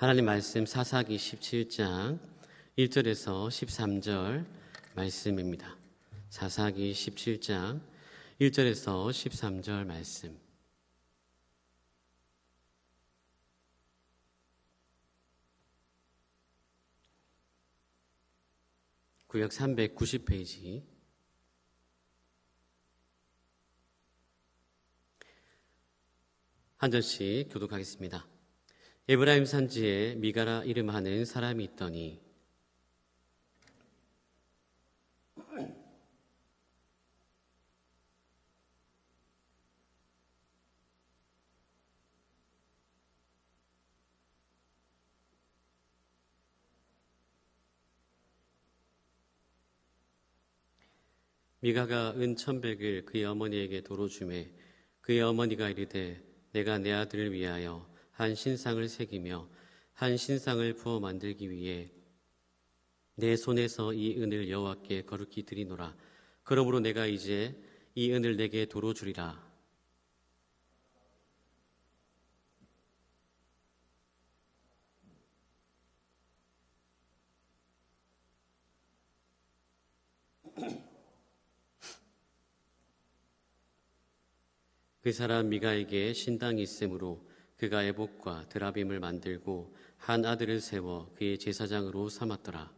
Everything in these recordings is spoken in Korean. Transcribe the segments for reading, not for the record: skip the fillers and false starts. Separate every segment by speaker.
Speaker 1: 하나님 말씀 사사기 17장 1절에서 13절 말씀입니다. 사사기 17장 1절에서 13절 말씀. 구역 390페이지. 한 절씩 교독하겠습니다. 에브라임 산지에 미가라 이름하는 사람이 있더니 미가가 은 1,100을 그의 어머니에게 도로 주매 그의 어머니가 이르되 내가 내 아들을 위하여 한 신상을 새기며 한 신상을 부어 만들기 위해 내 손에서 이 은을 여호와께 거룩히 드리노라. 그러므로 내가 이제 이 은을 내게 도로 주리라. 그 사람 미가에게 신당이 있으므로 그가 에봇과 드라빔을 만들고 한 아들을 세워 그의 제사장으로 삼았더라.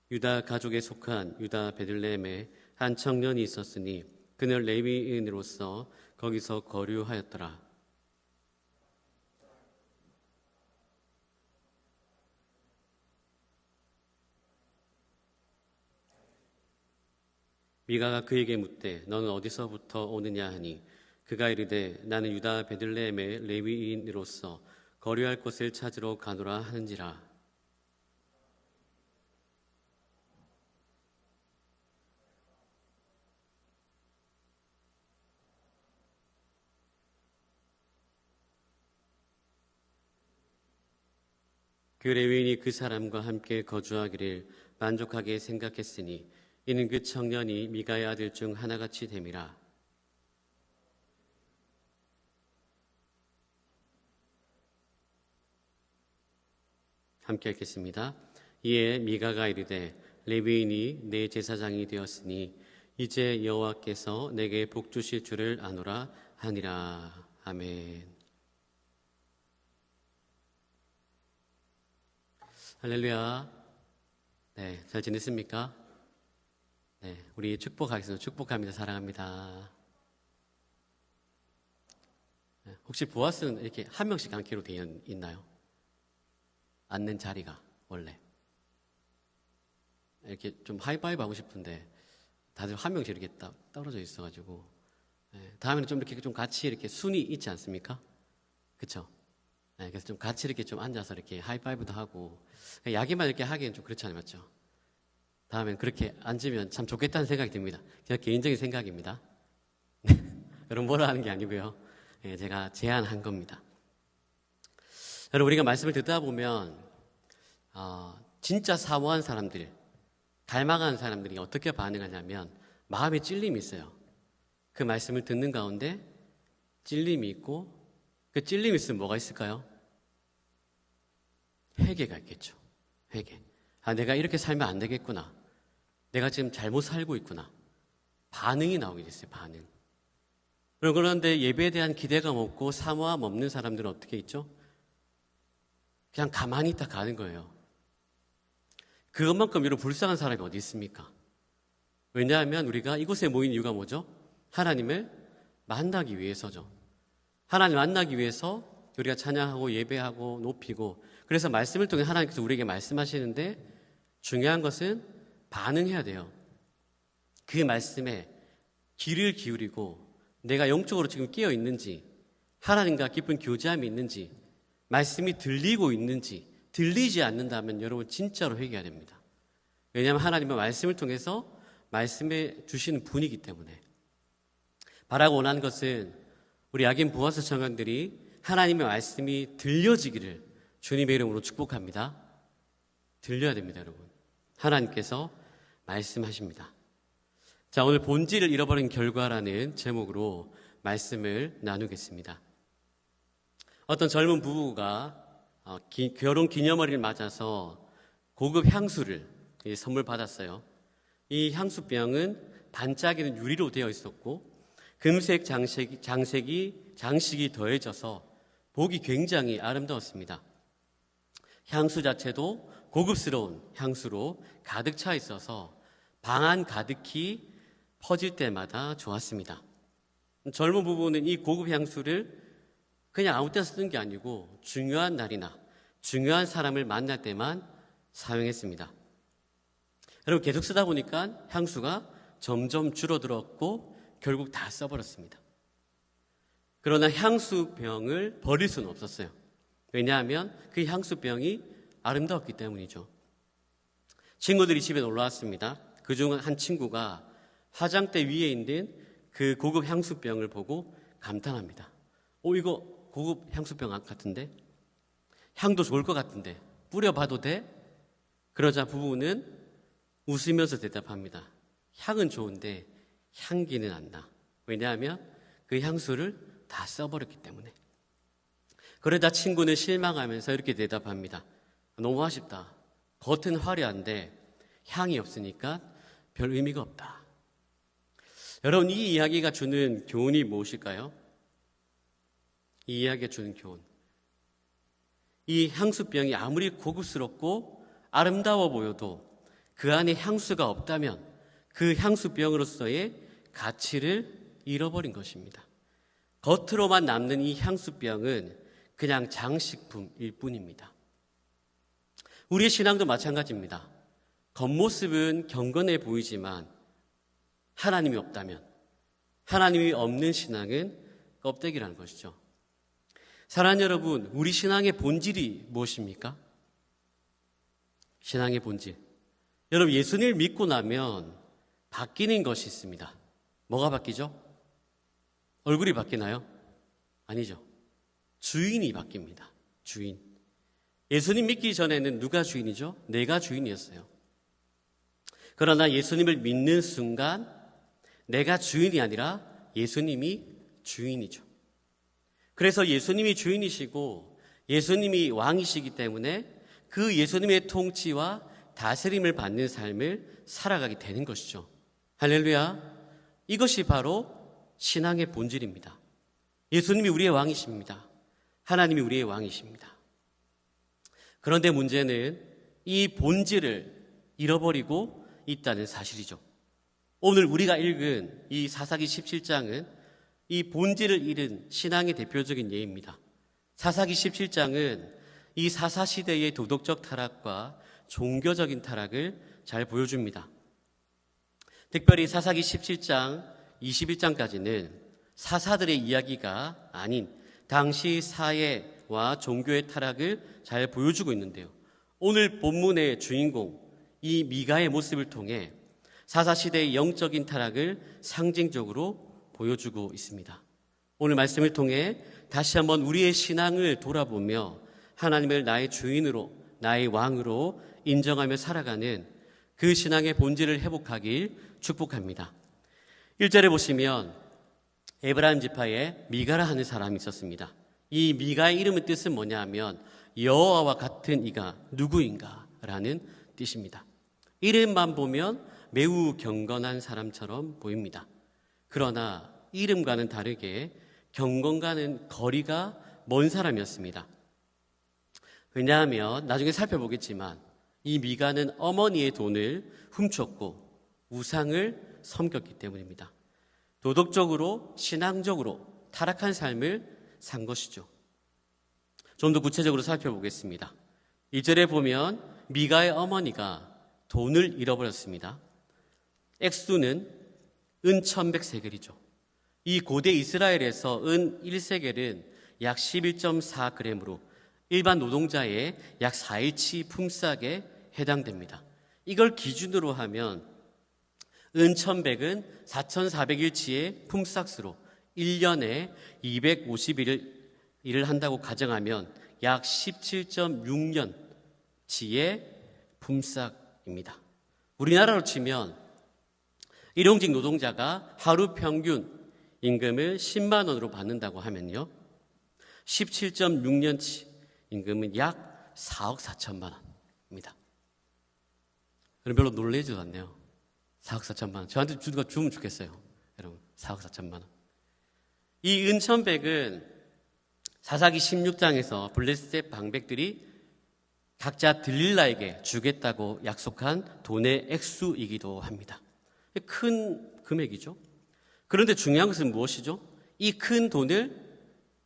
Speaker 1: 유다 가족에 속한 유다 베들레헴에 한 청년이 있었으니 그는 레위인으로서 거기서 거류하였더라. 미가가 그에게 묻되 너는 어디서부터 오느냐 하니 그가 이르되 나는 유다 베들레헴의 레위인으로서 거류할 곳을 찾으러 가노라 하는지라. 그 레위인이 그 사람과 함께 거주하기를 만족하게 생각했으니 이는 그 청년이 미가의 아들 중 하나같이 됨이라. 함께 읽겠습니다. 이에 미가가 이르되 레위인이 내 제사장이 되었으니 이제 여호와께서 내게 복 주실 줄을 아노라 하니라. 아멘. 할렐루야. 네, 잘 지냈습니까? 네, 우리 축복하겠습니다. 축복합니다. 사랑합니다. 네, 혹시 보아스는 이렇게 한 명씩 앉기로 되어 있나요? 앉는 자리가 원래 이렇게 좀 하이파이브 하고 싶은데 다들 한 명씩 이렇게 떨어져 있어가지고 네, 다음에는 좀 이렇게 좀 같이 이렇게 순위 있지 않습니까? 그렇죠? 네, 그래서 좀 같이 이렇게 좀 앉아서 이렇게 하이파이브도 하고 야기만 이렇게 하기엔 좀 그렇지 않아요, 맞죠? 다음엔 그렇게 앉으면 참 좋겠다는 생각이 듭니다. 제가 개인적인 생각입니다. 여러분 뭐라 하는 게 아니고요. 제가 제안한 겁니다. 여러분 우리가 말씀을 듣다 보면 진짜 사모한 사람들, 닮아가는 사람들이 어떻게 반응하냐면 마음에 찔림이 있어요. 그 말씀을 듣는 가운데 찔림이 있고 그 찔림이 있으면 뭐가 있을까요? 회개가 있겠죠. 회개. 내가 이렇게 살면 안 되겠구나. 내가 지금 잘못 살고 있구나. 반응이 나오게 됐어요. 반응. 그런데 예배에 대한 기대감 없고 사모함 없는 사람들은 어떻게 있죠? 그냥 가만히 있다 가는 거예요. 그것만큼 여러분 불쌍한 사람이 어디 있습니까? 왜냐하면 우리가 이곳에 모인 이유가 뭐죠? 하나님을 만나기 위해서죠. 하나님 만나기 위해서 우리가 찬양하고 예배하고 높이고 그래서 말씀을 통해 하나님께서 우리에게 말씀하시는데 중요한 것은 반응해야 돼요. 그 말씀에 귀를 기울이고 내가 영적으로 지금 깨어 있는지 하나님과 깊은 교제함이 있는지 말씀이 들리고 있는지 들리지 않는다면 여러분 진짜로 회개해야 됩니다. 왜냐하면 하나님의 말씀을 통해서 말씀해 주시는 분이기 때문에 바라고 원하는 것은 우리 악인 보아스 청년들이 하나님의 말씀이 들려지기를 주님의 이름으로 축복합니다. 들려야 됩니다, 여러분. 하나님께서 말씀하십니다. 자, 오늘 본질을 잃어버린 결과라는 제목으로 말씀을 나누겠습니다. 어떤 젊은 부부가 결혼 기념일을 맞아서 고급 향수를 선물 받았어요. 이 향수병은 반짝이는 유리로 되어 있었고 금색 장식이 더해져서 보기 굉장히 아름다웠습니다. 향수 자체도 고급스러운 향수로 가득 차 있어서 방 안 가득히 퍼질 때마다 좋았습니다. 젊은 부부는 이 고급 향수를 그냥 아무 때나 쓰는 게 아니고 중요한 날이나 중요한 사람을 만날 때만 사용했습니다. 여러분, 계속 쓰다 보니까 향수가 점점 줄어들었고 결국 다 써버렸습니다. 그러나 향수병을 버릴 수는 없었어요. 왜냐하면 그 향수병이 아름다웠기 때문이죠. 친구들이 집에 놀러 왔습니다. 그중 한 친구가 화장대 위에 있는 그 고급 향수병을 보고 감탄합니다. 이거 고급 향수병 같은데? 향도 좋을 것 같은데 뿌려봐도 돼? 그러자 부부는 웃으면서 대답합니다. 향은 좋은데 향기는 안 나. 왜냐하면 그 향수를 다 써버렸기 때문에. 그러다 친구는 실망하면서 이렇게 대답합니다. 너무 아쉽다. 겉은 화려한데 향이 없으니까 별 의미가 없다. 여러분, 이 이야기가 주는 교훈이 무엇일까요? 이 이야기가 주는 교훈. 이 향수병이 아무리 고급스럽고 아름다워 보여도 그 안에 향수가 없다면 그 향수병으로서의 가치를 잃어버린 것입니다. 겉으로만 남는 이 향수병은 그냥 장식품일 뿐입니다. 우리의 신앙도 마찬가지입니다. 겉모습은 경건해 보이지만 하나님이 없다면, 하나님이 없는 신앙은 껍데기라는 것이죠. 사랑하는 여러분, 우리 신앙의 본질이 무엇입니까? 신앙의 본질. 여러분, 예수님을 믿고 나면 바뀌는 것이 있습니다. 뭐가 바뀌죠? 얼굴이 바뀌나요? 아니죠. 주인이 바뀝니다. 주인. 예수님 믿기 전에는 누가 주인이죠? 내가 주인이었어요. 그러나 예수님을 믿는 순간 내가 주인이 아니라 예수님이 주인이죠. 그래서 예수님이 주인이시고 예수님이 왕이시기 때문에 그 예수님의 통치와 다스림을 받는 삶을 살아가게 되는 것이죠. 할렐루야. 이것이 바로 신앙의 본질입니다. 예수님이 우리의 왕이십니다. 하나님이 우리의 왕이십니다. 그런데 문제는 이 본질을 잃어버리고 있다는 사실이죠. 오늘 우리가 읽은 이 사사기 17장은 이 본질을 잃은 신앙의 대표적인 예입니다. 사사기 17장은 이 사사시대의 도덕적 타락과 종교적인 타락을 잘 보여줍니다. 특별히 사사기 17장, 21장까지는 사사들의 이야기가 아닌 당시 사회와 종교의 타락을 잘 보여주고 있는데요. 오늘 본문의 주인공, 이 미가의 모습을 통해 사사시대의 영적인 타락을 상징적으로 보여주고 있습니다. 오늘 말씀을 통해 다시 한번 우리의 신앙을 돌아보며 하나님을 나의 주인으로, 나의 왕으로 인정하며 살아가는 그 신앙의 본질을 회복하길 축복합니다. 1절에 보시면 에브라임 지파에 미가라 하는 사람이 있었습니다. 이 미가의 이름의 뜻은 뭐냐 하면 여호와와 같은 이가 누구인가 라는 뜻입니다. 이름만 보면 매우 경건한 사람처럼 보입니다. 그러나 이름과는 다르게 경건과는 거리가 먼 사람이었습니다. 왜냐하면 나중에 살펴보겠지만 이 미가는 어머니의 돈을 훔쳤고 우상을 섬겼기 때문입니다. 도덕적으로 신앙적으로 타락한 삶을 산 것이죠. 좀 더 구체적으로 살펴보겠습니다. 2절에 보면 미가의 어머니가 돈을 잃어버렸습니다. 액수는 은 1100세겔이죠. 이 고대 이스라엘에서 은 1세겔은 약 11.4g으로 일반 노동자의 약 4일치 품삯에 해당됩니다. 이걸 기준으로 하면 은 1100은 4400일치의 품삯으로 1년에 250일을 한다고 가정하면 약 17.6년치의 품삯입니다. 우리나라로 치면 일용직 노동자가 하루 평균 임금을 10만 원으로 받는다고 하면요, 17.6년치 임금은 약 4억 4천만 원입니다. 별로 놀라지도 않네요. 4억 4천만 원. 저한테 주면 좋겠어요. 여러분, 4억 4천만 원. 이 은천백은 사사기 16장에서 블레셋 방백들이 각자 들릴라에게 주겠다고 약속한 돈의 액수이기도 합니다. 큰 금액이죠. 그런데 중요한 것은 무엇이죠? 이 큰 돈을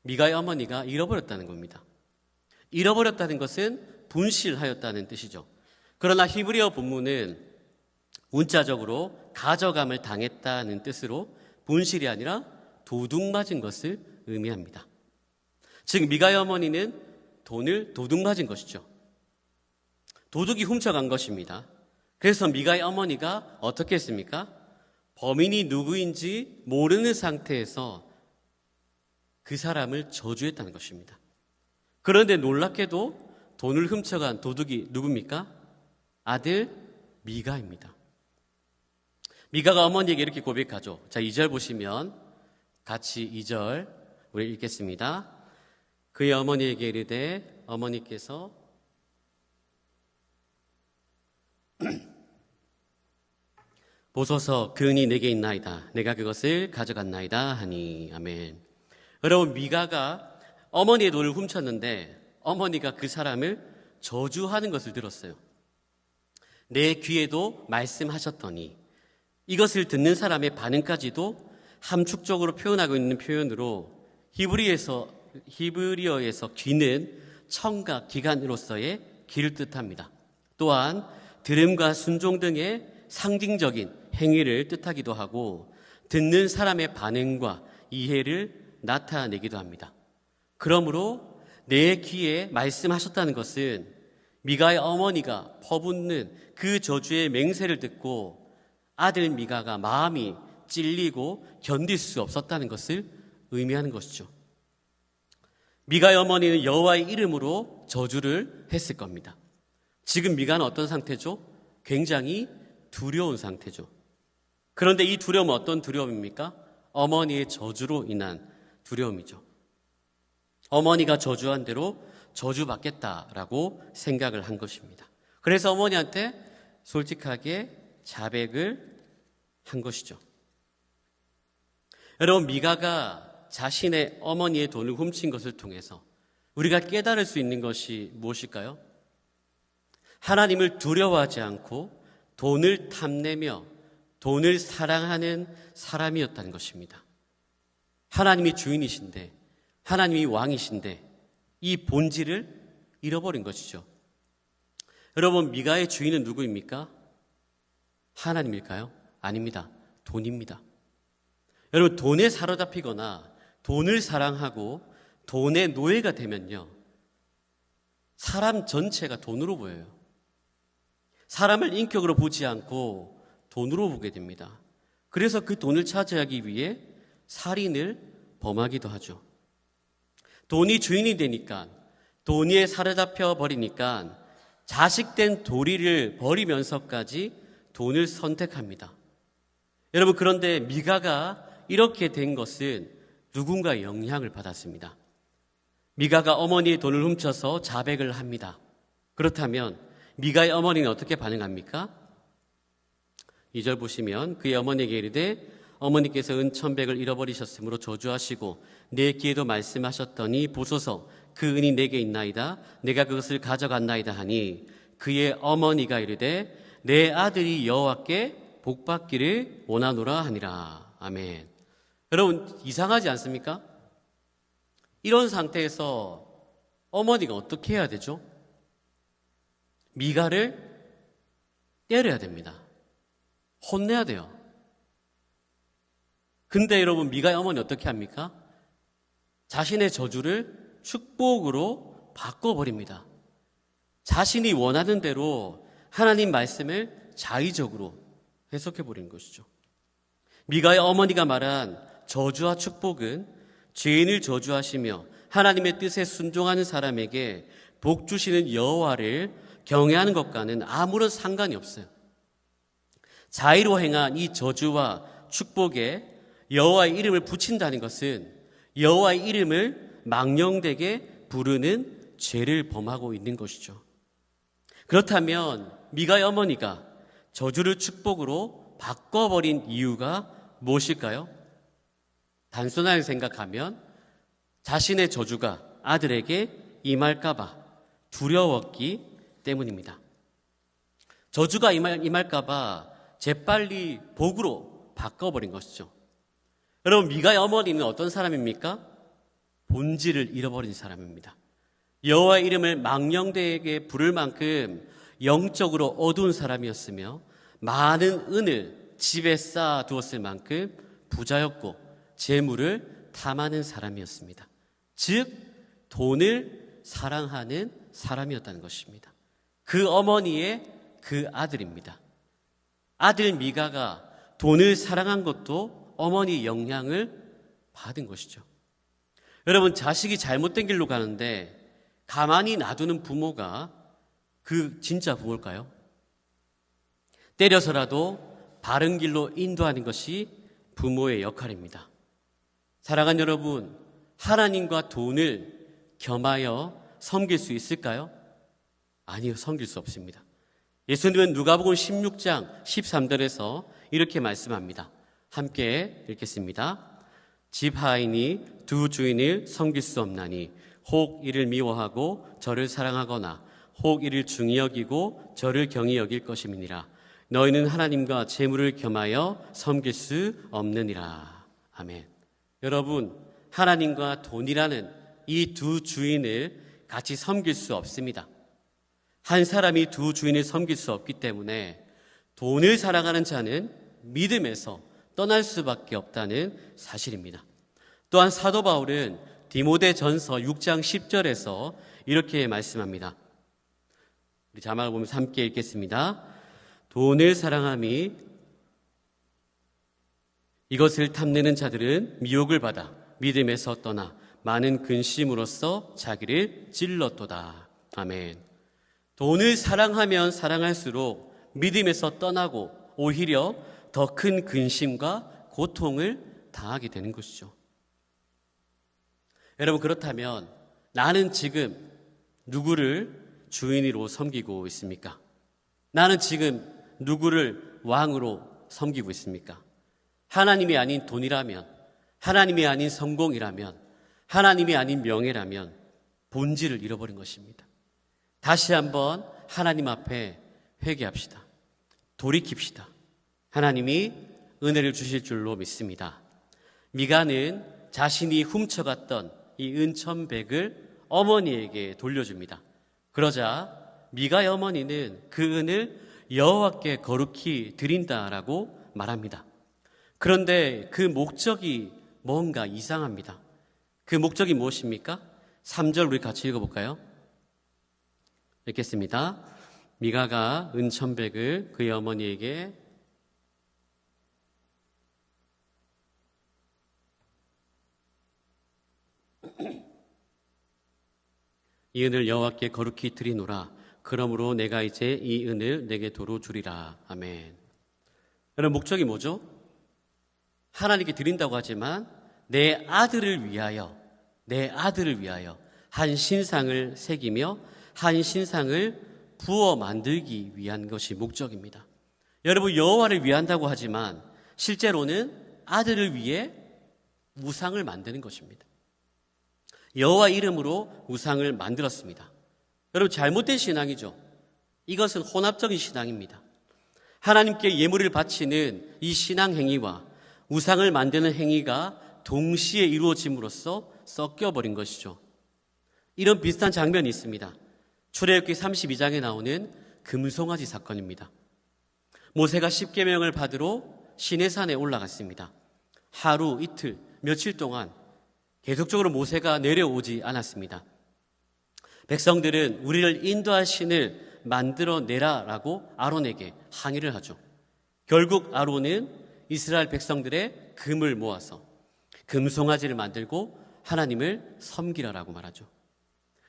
Speaker 1: 미가의 어머니가 잃어버렸다는 겁니다. 잃어버렸다는 것은 분실하였다는 뜻이죠. 그러나 히브리어 본문은 문자적으로 가져감을 당했다는 뜻으로 분실이 아니라 도둑 맞은 것을 의미합니다. 즉 미가의 어머니는 돈을 도둑 맞은 것이죠. 도둑이 훔쳐간 것입니다. 그래서 미가의 어머니가 어떻게 했습니까? 범인이 누구인지 모르는 상태에서 그 사람을 저주했다는 것입니다. 그런데 놀랍게도 돈을 훔쳐간 도둑이 누굽니까? 아들 미가입니다. 미가가 어머니에게 이렇게 고백하죠. 자, 2절 보시면 같이 2절 우리 읽겠습니다. 그의 어머니에게 이르되 어머니께서 보소서 그 은이 내게 있나이다. 내가 그것을 가져갔나이다 하니. 아멘. 여러분, 미가가 어머니의 돈을 훔쳤는데 어머니가 그 사람을 저주하는 것을 들었어요. 내 귀에도 말씀하셨더니, 이것을 듣는 사람의 반응까지도 함축적으로 표현하고 있는 표현으로 히브리어에서 귀는 청각, 기관으로서의 귀를 뜻합니다. 또한 들음과 순종 등의 상징적인 행위를 뜻하기도 하고 듣는 사람의 반응과 이해를 나타내기도 합니다. 그러므로 내 귀에 말씀하셨다는 것은 미가의 어머니가 퍼붓는 그 저주의 맹세를 듣고 아들 미가가 마음이 찔리고 견딜 수 없었다는 것을 의미하는 것이죠. 미가의 어머니는 여호와의 이름으로 저주를 했을 겁니다. 지금 미가는 어떤 상태죠? 굉장히 두려운 상태죠. 그런데 이 두려움은 어떤 두려움입니까? 어머니의 저주로 인한 두려움이죠. 어머니가 저주한 대로 저주받겠다라고 생각을 한 것입니다. 그래서 어머니한테 솔직하게 자백을 한 것이죠. 여러분, 미가가 자신의 어머니의 돈을 훔친 것을 통해서 우리가 깨달을 수 있는 것이 무엇일까요? 하나님을 두려워하지 않고 돈을 탐내며 돈을 사랑하는 사람이었다는 것입니다. 하나님이 주인이신데, 하나님이 왕이신데 이 본질을 잃어버린 것이죠. 여러분, 미가의 주인은 누구입니까? 하나님일까요? 아닙니다. 돈입니다. 여러분, 돈에 사로잡히거나 돈을 사랑하고 돈의 노예가 되면요, 사람 전체가 돈으로 보여요. 사람을 인격으로 보지 않고 돈으로 보게 됩니다. 그래서 그 돈을 차지하기 위해 살인을 범하기도 하죠. 돈이 주인이 되니까, 돈에 사로잡혀 버리니까 자식된 도리를 버리면서까지 돈을 선택합니다. 여러분, 그런데 미가가 이렇게 된 것은 누군가의 영향을 받았습니다. 미가가 어머니의 돈을 훔쳐서 자백을 합니다. 그렇다면 미가의 어머니는 어떻게 반응합니까? 2절 보시면 그의 어머니에게 이르되 어머니께서 은천백을 잃어버리셨으므로 저주하시고 내 귀에도 말씀하셨더니 보소서 그 은이 내게 있나이다. 내가 그것을 가져갔나이다 하니 그의 어머니가 이르되 내 아들이 여호와께 복받기를 원하노라 하니라. 아멘. 여러분, 이상하지 않습니까? 이런 상태에서 어머니가 어떻게 해야 되죠? 미가를 때려야 됩니다. 혼내야 돼요. 근데 여러분, 미가의 어머니 어떻게 합니까? 자신의 저주를 축복으로 바꿔버립니다. 자신이 원하는 대로 하나님 말씀을 자의적으로 해석해버린 것이죠. 미가의 어머니가 말한 저주와 축복은 죄인을 저주하시며 하나님의 뜻에 순종하는 사람에게 복 주시는 여호와를 경외하는 것과는 아무런 상관이 없어요. 자의로 행한 이 저주와 축복에 여호와의 이름을 붙인다는 것은 여호와의 이름을 망령되게 부르는 죄를 범하고 있는 것이죠. 그렇다면 미가의 어머니가 저주를 축복으로 바꿔버린 이유가 무엇일까요? 단순하게 생각하면 자신의 저주가 아들에게 임할까봐 두려웠기 때문입니다. 저주가 임할까봐 재빨리 복으로 바꿔버린 것이죠. 여러분, 미가의 어머니는 어떤 사람입니까? 본질을 잃어버린 사람입니다. 여호와의 이름을 망령되게 부를 만큼 영적으로 어두운 사람이었으며 많은 은을 집에 쌓아 두었을 만큼 부자였고 재물을 탐하는 사람이었습니다. 즉 돈을 사랑하는 사람이었다는 것입니다. 그 어머니의 그 아들입니다. 아들 미가가 돈을 사랑한 것도 어머니의 영향을 받은 것이죠. 여러분, 자식이 잘못된 길로 가는데 가만히 놔두는 부모가 그 진짜 부모일까요? 때려서라도 바른 길로 인도하는 것이 부모의 역할입니다. 사랑하는 여러분, 하나님과 돈을 겸하여 섬길 수 있을까요? 아니요, 섬길 수 없습니다. 예수님은 누가복음 16장 13절에서 이렇게 말씀합니다. 함께 읽겠습니다. 집 하인이 두 주인을 섬길 수 없나니 혹 이를 미워하고 저를 사랑하거나 혹 이를 중히 여기고 저를 경히 여길 것임이니라. 너희는 하나님과 재물을 겸하여 섬길 수 없느니라. 아멘. 여러분, 하나님과 돈이라는 이 두 주인을 같이 섬길 수 없습니다. 한 사람이 두 주인을 섬길 수 없기 때문에 돈을 사랑하는 자는 믿음에서 떠날 수밖에 없다는 사실입니다. 또한 사도 바울은 디모데전서 6장 10절에서 이렇게 말씀합니다. 우리 자막을 보면서 함께 읽겠습니다. 돈을 사랑함이 이것을 탐내는 자들은 미혹을 받아 믿음에서 떠나 많은 근심으로써 자기를 찔렀도다. 아멘. 돈을 사랑하면 사랑할수록 믿음에서 떠나고 오히려 더 큰 근심과 고통을 당하게 되는 것이죠. 여러분, 그렇다면 나는 지금 누구를 주인으로 섬기고 있습니까? 나는 지금 누구를 왕으로 섬기고 있습니까? 하나님이 아닌 돈이라면, 하나님이 아닌 성공이라면, 하나님이 아닌 명예라면 본질을 잃어버린 것입니다. 다시 한번 하나님 앞에 회개합시다. 돌이킵시다. 하나님이 은혜를 주실 줄로 믿습니다. 미가는 자신이 훔쳐갔던 이 은천백을 어머니에게 돌려줍니다. 그러자 미가의 어머니는 그 은을 여호와께 거룩히 드린다라고 말합니다. 그런데 그 목적이 뭔가 이상합니다. 그 목적이 무엇입니까? 3절 우리 같이 읽어볼까요? 읽겠습니다. 미가가 은천백을 그의 어머니에게 이 은을 여호와께 거룩히 드리노라. 그러므로 내가 이제 이 은을 내게 도로 주리라. 아멘. 여러분, 목적이 뭐죠? 하나님께 드린다고 하지만 내 아들을 위하여 한 신상을 새기며 한 신상을 부어 만들기 위한 것이 목적입니다. 여러분, 여호와를 위한다고 하지만 실제로는 아들을 위해 우상을 만드는 것입니다. 여호와 이름으로 우상을 만들었습니다. 여러분, 잘못된 신앙이죠. 이것은 혼합적인 신앙입니다. 하나님께 예물을 바치는 이 신앙 행위와 우상을 만드는 행위가 동시에 이루어짐으로써 섞여버린 것이죠. 이런 비슷한 장면이 있습니다. 출애굽기 32장에 나오는 금송아지 사건입니다. 모세가 십계명을 받으러 시내산에 올라갔습니다. 하루, 이틀, 며칠 동안 계속적으로 모세가 내려오지 않았습니다. 백성들은 우리를 인도할 신을 만들어내라라고 아론에게 항의를 하죠. 결국 아론은 이스라엘 백성들의 금을 모아서 금송아지를 만들고 하나님을 섬기라라고 말하죠.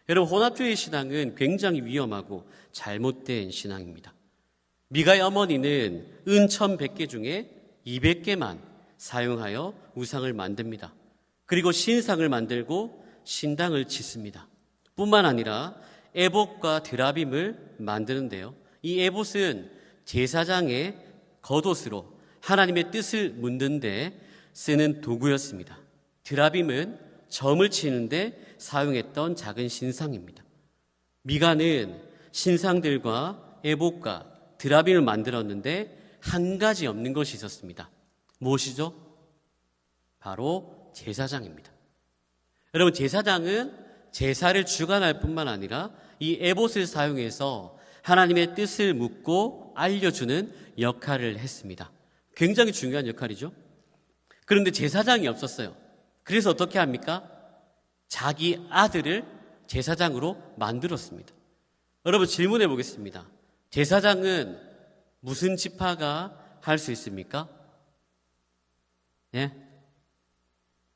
Speaker 1: 여러분, 혼합주의 신앙은 굉장히 위험하고 잘못된 신앙입니다. 미가의 어머니는 은 1,100개 중에 200개만 사용하여 우상을 만듭니다. 그리고 신상을 만들고 신당을 짓습니다. 뿐만 아니라 에봇과 드라빔을 만드는데요. 이 에봇은 제사장의 겉옷으로 하나님의 뜻을 묻는 데 쓰는 도구였습니다. 드라빔은 점을 치는데 사용했던 작은 신상입니다. 미가는 신상들과 에봇과 드라빔을 만들었는데 한 가지 없는 것이 있었습니다. 무엇이죠? 바로 제사장입니다. 여러분, 제사장은 제사를 주관할 뿐만 아니라 이 에봇을 사용해서 하나님의 뜻을 묻고 알려주는 역할을 했습니다. 굉장히 중요한 역할이죠. 그런데 제사장이 없었어요. 그래서 어떻게 합니까? 자기 아들을 제사장으로 만들었습니다. 여러분, 질문해 보겠습니다. 제사장은 무슨 지파가 할 수 있습니까? 예?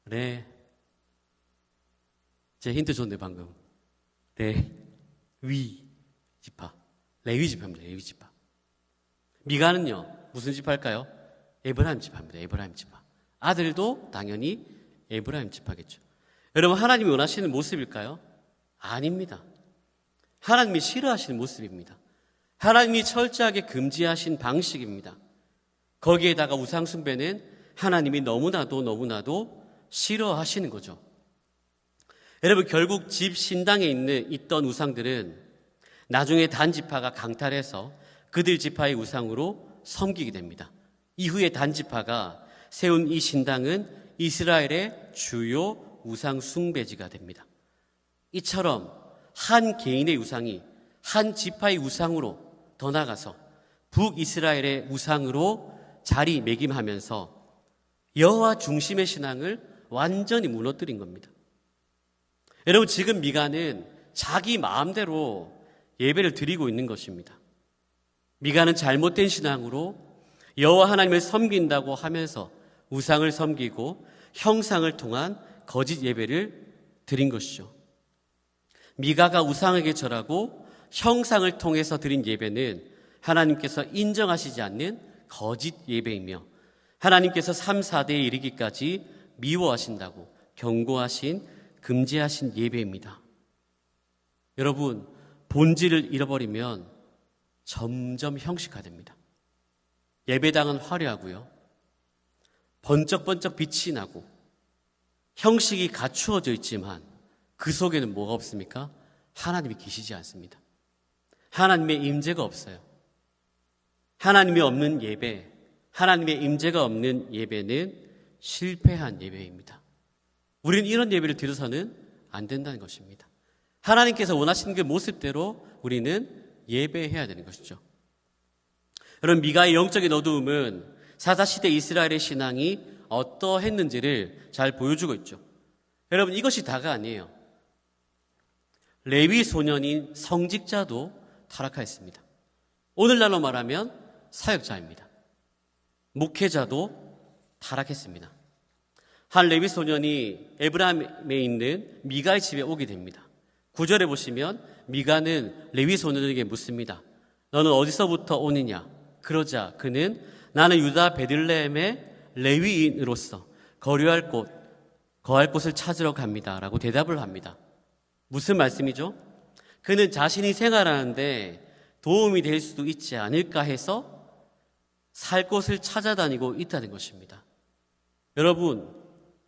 Speaker 1: 네. 제 힌트 줬네, 방금. 레위 지파. 레위 지파입니다, 레위 지파. 미가는요, 무슨 지파일까요? 에브라임 지파입니다, 에브라임 지파. 아들도 당연히 에브라임 지파겠죠. 여러분, 하나님이 원하시는 모습일까요? 아닙니다. 하나님이 싫어하시는 모습입니다. 하나님이 철저하게 금지하신 방식입니다. 거기에다가 우상숭배는 하나님이 너무나도 싫어하시는 거죠. 여러분, 결국 집 신당에 있던 우상들은 나중에 단 지파가 강탈해서 그들 지파의 우상으로 섬기게 됩니다. 이후에 단 지파가 세운 이 신당은 이스라엘의 주요 우상 숭배지가 됩니다. 이처럼 한 개인의 우상이 한 지파의 우상으로 더 나아가서 북이스라엘의 우상으로 자리매김하면서 여호와 중심의 신앙을 완전히 무너뜨린 겁니다. 여러분, 지금 미가는 자기 마음대로 예배를 드리고 있는 것입니다. 미가는 잘못된 신앙으로 여호와 하나님을 섬긴다고 하면서 우상을 섬기고 형상을 통한 거짓 예배를 드린 것이죠. 미가가 우상에게 절하고 형상을 통해서 드린 예배는 하나님께서 인정하시지 않는 거짓 예배이며 하나님께서 3, 4대에 이르기까지 미워하신다고 경고하신 금지하신 예배입니다. 여러분, 본질을 잃어버리면 점점 형식화됩니다. 예배당은 화려하고요, 번쩍번쩍 빛이 나고 형식이 갖추어져 있지만 그 속에는 뭐가 없습니까? 하나님이 계시지 않습니다. 하나님의 임재가 없어요. 하나님이 없는 예배, 하나님의 임재가 없는 예배는 실패한 예배입니다. 우리는 이런 예배를 드려서는 안 된다는 것입니다. 하나님께서 원하시는 그 모습대로 우리는 예배해야 되는 것이죠. 여러분, 미가의 영적인 어두움은 사사시대 이스라엘의 신앙이 어떠했는지를 잘 보여주고 있죠. 여러분, 이것이 다가 아니에요. 레위 소년인 성직자도 타락하였습니다. 오늘날로 말하면 사역자입니다. 목회자도 타락했습니다. 한 레위 소년이 에브라임에 있는 미가의 집에 오게 됩니다. 9절에 보시면 미가는 레위 소년에게 묻습니다. 너는 어디서부터 오느냐? 그러자 그는 나는 유다 베들레헴의 레위인으로서 거할 곳을 찾으러 갑니다 라고 대답을 합니다. 무슨 말씀이죠? 그는 자신이 생활하는데 도움이 될 수도 있지 않을까 해서 살 곳을 찾아다니고 있다는 것입니다. 여러분,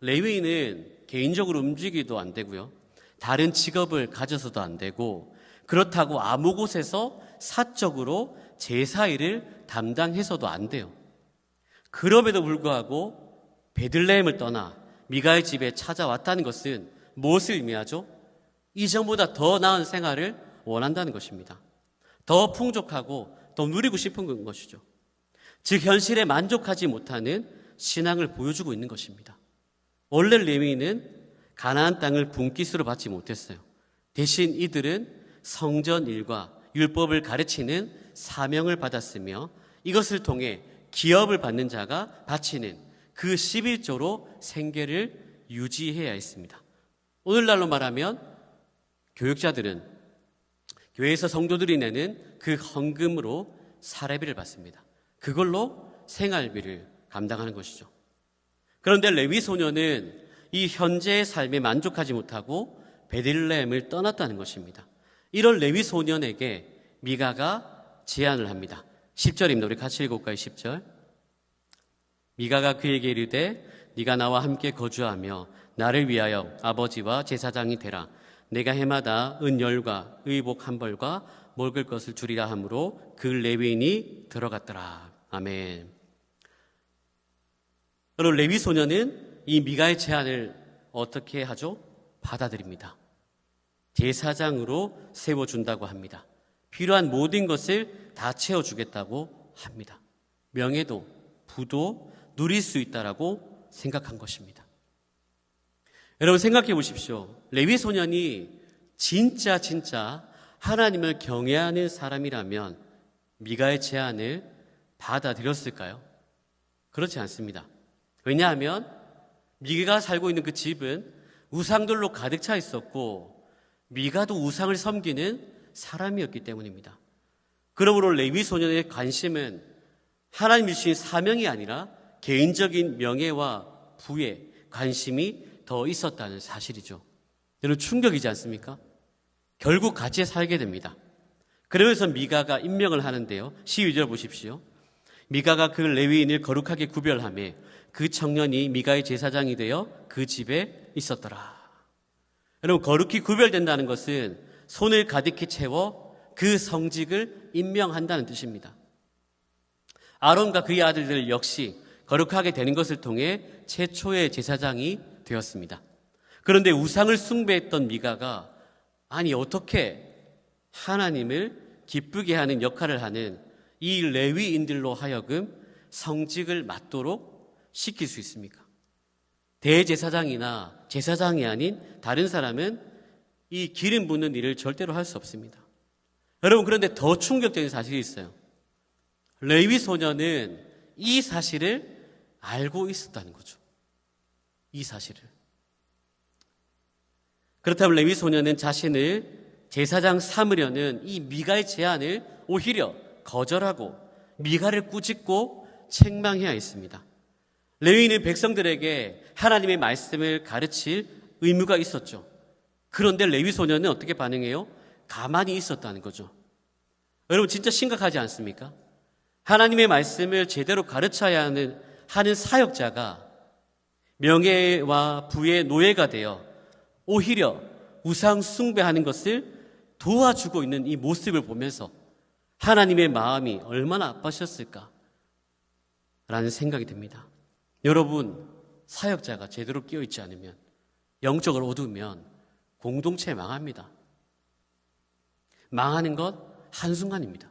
Speaker 1: 레위인은 개인적으로 움직이도 안 되고요, 다른 직업을 가져서도 안 되고, 그렇다고 아무 곳에서 사적으로 제사일을 담당해서도 안 돼요. 그럼에도 불구하고 베들레헴을 떠나 미가의 집에 찾아왔다는 것은 무엇을 의미하죠? 이전보다 더 나은 생활을 원한다는 것입니다. 더 풍족하고 더 누리고 싶은 것이죠. 즉, 현실에 만족하지 못하는 신앙을 보여주고 있는 것입니다. 원래 레위인은 가나안 땅을 분깃으로 받지 못했어요. 대신 이들은 성전 일과 율법을 가르치는 사명을 받았으며 이것을 통해 기업을 받는 자가 바치는 그 11조로 생계를 유지해야 했습니다. 오늘날로 말하면 교육자들은 교회에서 성도들이 내는 그 헌금으로 사례비를 받습니다. 그걸로 생활비를 감당하는 것이죠. 그런데 레위 소년은 이 현재의 삶에 만족하지 못하고 베들레헴을 떠났다는 것입니다. 이런 레위 소년에게 미가가 제안을 합니다. 10절입니다. 우리 같이 읽어볼까요? 10절. 미가가 그에게 이르되 네가 나와 함께 거주하며 나를 위하여 아버지와 제사장이 되라. 내가 해마다 은열과 의복 한 벌과 먹을 것을 주리라 하므로 그 레위인이 들어갔더라. 아멘. 여러분, 레위 소년은 이 미가의 제안을 어떻게 하죠? 받아들입니다. 제사장으로 세워준다고 합니다. 필요한 모든 것을 다 채워주겠다고 합니다. 명예도 부도 누릴 수 있다라고 생각한 것입니다. 여러분, 생각해 보십시오. 레위 소년이 진짜 하나님을 경외하는 사람이라면 미가의 제안을 받아들였을까요? 그렇지 않습니다. 왜냐하면 미가가 살고 있는 그 집은 우상들로 가득 차 있었고 미가도 우상을 섬기는 사람이었기 때문입니다. 그러므로 레위 소년의 관심은 하나님이 주신 사명이 아니라 개인적인 명예와 부에 관심이 더 있었다는 사실이죠. 여러분, 충격이지 않습니까? 결국 같이 살게 됩니다. 그러면서 미가가 임명을 하는데요. 12절 보십시오. 미가가 그 레위인을 거룩하게 구별하며 그 청년이 미가의 제사장이 되어 그 집에 있었더라. 여러분, 거룩히 구별된다는 것은 손을 가득히 채워 그 성직을 임명한다는 뜻입니다. 아론과 그의 아들들 역시 거룩하게 되는 것을 통해 최초의 제사장이 되었습니다. 그런데 우상을 숭배했던 미가가 아니 어떻게 하나님을 기쁘게 하는 역할을 하는 이 레위인들로 하여금 성직을 맡도록 시킬 수 있습니까? 대제사장이나 제사장이 아닌 다른 사람은 이 기름 붓는 일을 절대로 할 수 없습니다. 여러분, 그런데 더 충격적인 사실이 있어요. 레위 소년은 이 사실을 알고 있었다는 거죠. 이 사실을. 그렇다면 레위 소년은 자신을 제사장 삼으려는 이 미가의 제안을 오히려 거절하고 미가를 꾸짖고 책망해야 했습니다. 레위인은 백성들에게 하나님의 말씀을 가르칠 의무가 있었죠. 그런데 레위 소년은 어떻게 반응해요? 가만히 있었다는 거죠. 여러분, 진짜 심각하지 않습니까? 하나님의 말씀을 제대로 가르쳐야 하는 사역자가 명예와 부의 노예가 되어 오히려 우상 숭배하는 것을 도와주고 있는 이 모습을 보면서 하나님의 마음이 얼마나 아파하셨을까 라는 생각이 듭니다. 여러분, 사역자가 제대로 끼어있지 않으면, 영적으로 어두우면 공동체 망합니다. 망하는 것 한순간입니다.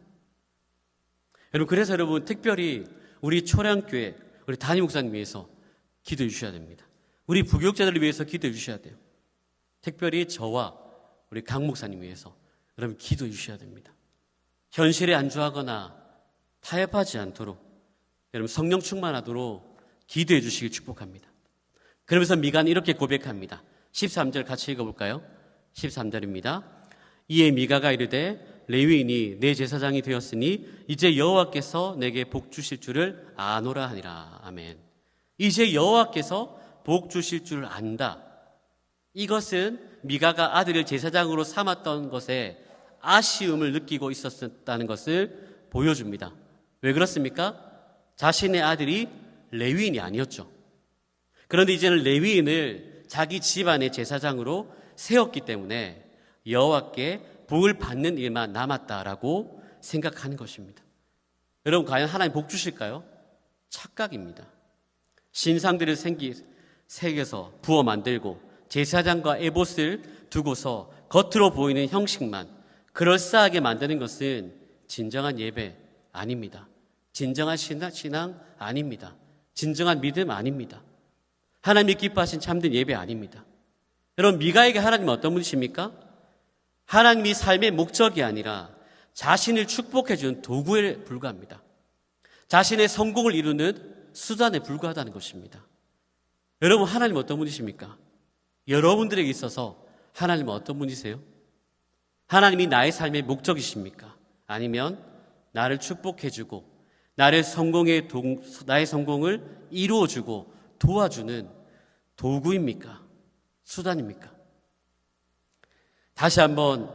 Speaker 1: 여러분, 그래서 여러분 특별히 우리 초량교회, 우리 담임 목사님 위해서 기도해 주셔야 됩니다. 우리 부교육자들을 위해서 기도해 주셔야 돼요. 특별히 저와 우리 강 목사님 위해서 여러분 기도해 주셔야 됩니다. 현실에 안주하거나 타협하지 않도록 여러분 성령 충만하도록 기도해 주시길 축복합니다. 그러면서 미가는 이렇게 고백합니다. 13절 같이 읽어볼까요? 13절입니다. 이에 미가가 이르되 레위인이 내 제사장이 되었으니 이제 여호와께서 내게 복 주실 줄을 아노라 하니라. 아멘. 이제 여호와께서 복 주실 줄 안다. 이것은 미가가 아들을 제사장으로 삼았던 것에 아쉬움을 느끼고 있었다는 것을 보여줍니다. 왜 그렇습니까? 자신의 아들이 레위인이 아니었죠. 그런데 이제는 레위인을 자기 집안의 제사장으로 세웠기 때문에 여호와께 복을 받는 일만 남았다라고 생각하는 것입니다. 여러분, 과연 하나님 복 주실까요? 착각입니다. 신상들을 새겨서 부어 만들고 제사장과 에봇을 두고서 겉으로 보이는 형식만 그럴싸하게 만드는 것은 진정한 예배 아닙니다. 진정한 신앙 아닙니다. 진정한 믿음 아닙니다. 하나님이 기뻐하신 참된 예배 아닙니다. 여러분, 미가에게 하나님은 어떤 분이십니까? 하나님이 삶의 목적이 아니라 자신을 축복해 주는 도구에 불과합니다. 자신의 성공을 이루는 수단에 불과하다는 것입니다. 여러분, 하나님은 어떤 분이십니까? 여러분들에게 있어서 하나님은 어떤 분이세요? 하나님이 나의 삶의 목적이십니까? 아니면 나를 축복해주고 나의 성공을 이루어주고 도와주는 도구입니까? 수단입니까? 다시 한번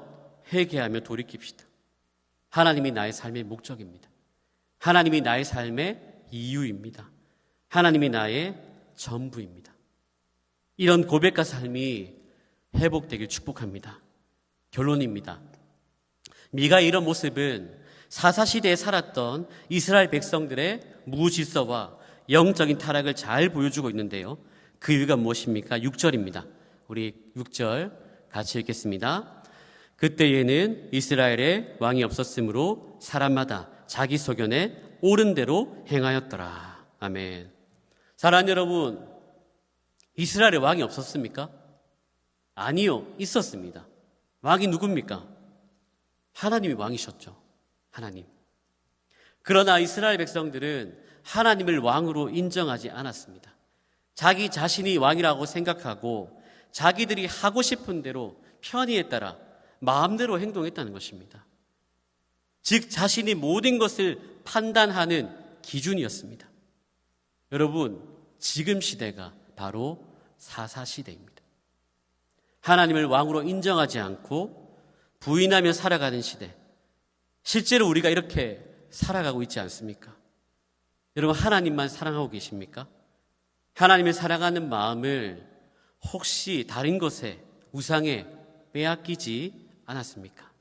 Speaker 1: 회개하며 돌이킵시다. 하나님이 나의 삶의 목적입니다. 하나님이 나의 삶의 이유입니다. 하나님이 나의 전부입니다. 이런 고백과 삶이 회복되길 축복합니다. 결론입니다. 미가의 이런 모습은 사사시대에 살았던 이스라엘 백성들의 무질서와 영적인 타락을 잘 보여주고 있는데요. 그 이유가 무엇입니까? 6절입니다. 우리 6절 같이 읽겠습니다. 그때에는 이스라엘에 왕이 없었으므로 사람마다 자기 소견에 옳은 대로 행하였더라. 아멘. 사랑하는 여러분, 이스라엘에 왕이 없었습니까? 아니요, 있었습니다. 왕이 누굽니까? 하나님이 왕이셨죠. 하나님. 그러나 이스라엘 백성들은 하나님을 왕으로 인정하지 않았습니다. 자기 자신이 왕이라고 생각하고 자기들이 하고 싶은 대로 편의에 따라 마음대로 행동했다는 것입니다. 즉 자신이 모든 것을 판단하는 기준이었습니다. 여러분, 지금 시대가 바로 사사시대입니다. 하나님을 왕으로 인정하지 않고 부인하며 살아가는 시대. 실제로 우리가 이렇게 살아가고 있지 않습니까? 여러분, 하나님만 사랑하고 계십니까? 하나님을 사랑하는 마음을 혹시 다른 것에, 우상에 빼앗기지 않았습니까?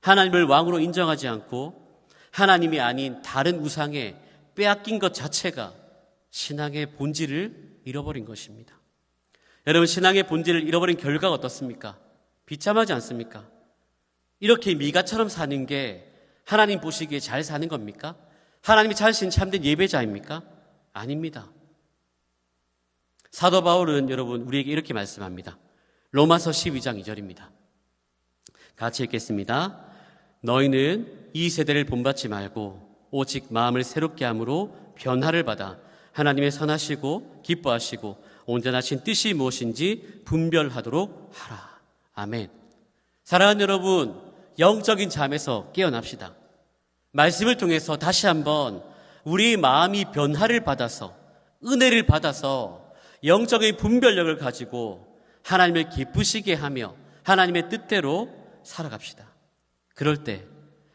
Speaker 1: 하나님을 왕으로 인정하지 않고 하나님이 아닌 다른 우상에 빼앗긴 것 자체가 신앙의 본질을 잃어버린 것입니다. 여러분, 신앙의 본질을 잃어버린 결과가 어떻습니까? 비참하지 않습니까? 이렇게 미가처럼 사는 게 하나님 보시기에 잘 사는 겁니까? 하나님이 자신 참된 예배자입니까? 아닙니다. 사도 바울은 여러분 우리에게 이렇게 말씀합니다. 로마서 12장 2절입니다. 같이 읽겠습니다. 너희는 이 세대를 본받지 말고 오직 마음을 새롭게 함으로 변화를 받아 하나님의 선하시고 기뻐하시고 온전하신 뜻이 무엇인지 분별하도록 하라. 아멘. 사랑하는 여러분, 영적인 잠에서 깨어납시다. 말씀을 통해서 다시 한번 우리 마음이 변화를 받아서 은혜를 받아서 영적인 분별력을 가지고 하나님을 기쁘시게 하며 하나님의 뜻대로 살아갑시다. 그럴 때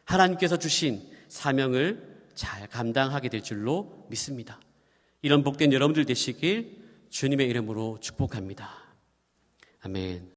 Speaker 1: 하나님께서 주신 사명을 잘 감당하게 될 줄로 믿습니다. 이런 복된 여러분들 되시길 주님의 이름으로 축복합니다. 아멘.